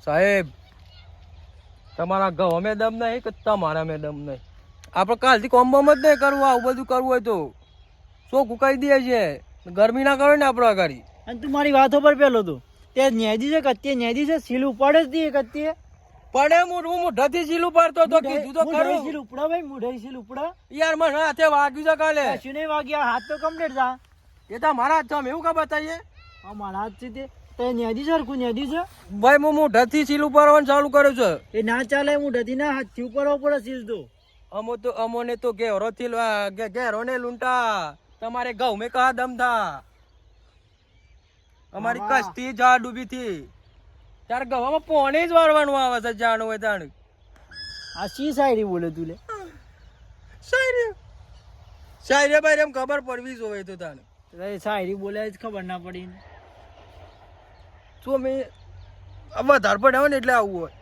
સાહેબ તમારા ઘઉં અમે દમ નહીં કે તમારા મેં દમ નહીં. આપણે કાલથી કોમ્બોમ જ નહીં કરવું. આવું બધું કરવું હોય તો શું કુકાઈ દે છે. ગરમી ના કરે ને આપણે આગળ. અને તું મારી વાતો પર પેલો તો તે ન્યાદી છે કત્તી ન્યાદી છે સીલ ઉપાડે જ દી કત્તી પડે હું મોઢાથી સીલ ઉપાડતો તો કીધું તો ખરું. સીલ ઉપડા ભાઈ મોઢાઈ સીલ ઉપડા યાર મને હાથે વાગ્યું છે કાલે. શું નહીં વાગ્યા હાથ તો કમ્પ્લીટ થા. એ તો મારા હાથ છે એવું કા બતાવીએ. આ મારા હાથ છે તે ન્યાદી છે હરખું ન્યાદી છે ભાઈ હું મોઢાથી સીલ ઉપાડવાનું ચાલુ કર્યું છે. એ ના ચાલે મોઢાથી ના હાથથી ઉપાડવો પડે સીલ તો. અમોને તો ઘેરો થી ઘેરો ને લૂંટા. તમારે ઘઉં મેં કહા દમ થા. અમારી કસ્તી જા ડૂબી થી ત્યારે ગવામાં પોણી જ વાળવાનું આવે છે. જાણવું હોય તાણ આ શી શાયરી બોલે તું લે શાયરી ભાઈ એમ ખબર પડવી જોઈએ તો તાણ શાયરી બોલે જ ખબર ના પડી શું મેં વધારે પડે ને એટલે આવું હોય.